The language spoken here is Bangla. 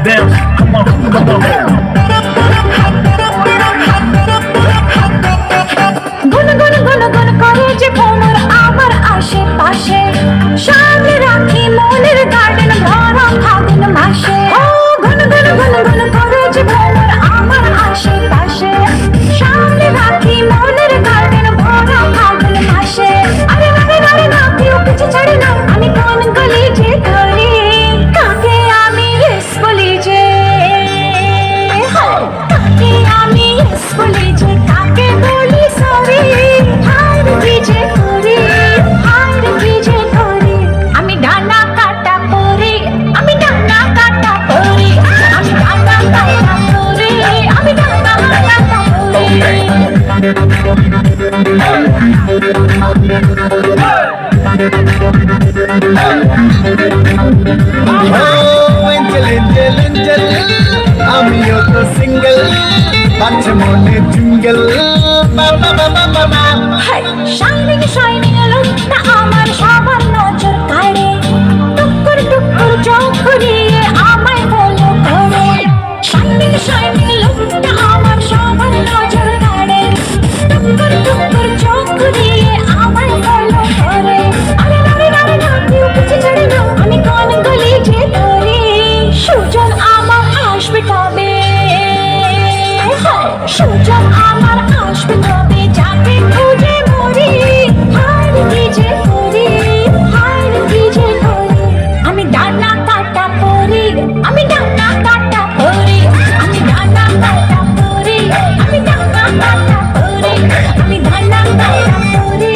dance. Come on, come on. গুন গুন গুন গুন করে যে ভ্রমর আমার আশেপাশে, সামনে রাখি মনের গার্ডেন ভরা ফাগুন মাসে। ও গুন গুন গুন গুন করে যে ভ্রমর আমার আশেপাশে, সামনে রাখি মনের গার্ডেন ভরা ফাগুন মাসে। আরে আরে আরে না কেউ কিছু ছাড়ে না, আমি কোন গলি যে ধরি, কাকে আমি ইয়েস বলি যে, কাকে আমি ইয়েস বলি যে, কাকে বলি সরি। হায় রে কি যে করি, হায় রে কি যে করি, আমি ডানা কাটা পরি, আমি ডানা কাটা পরি, আমি ডানা কাটা পরি, আমি ডানা কাটা পরি। এঞ্জেল এঞ্জেল এঞ্জেল আমিও তো সিঙ্গেল বাচ্চা মনে জিঙ্গেল বাবা বাবা বাবা হাই শাইনিং শাইনিং লুকটা আমার সবার নজর কাড়ে, টুকুর টুকুর চোখ ঘুরিয়ে আমায় ফলো করে। শাইনিং শাইনিং লুকটা আমার সবার নজর কাড়ে, টুকুর টুকুর চোখ ঘুরিয়ে আমায় ফলো করে। আরে আরে আরে না কেউ কিছু ছাড়ে না, আমি কোন গলি যে ধরি, সুজন আমার আসবে কবে, সুজন আমার আসবে কবে।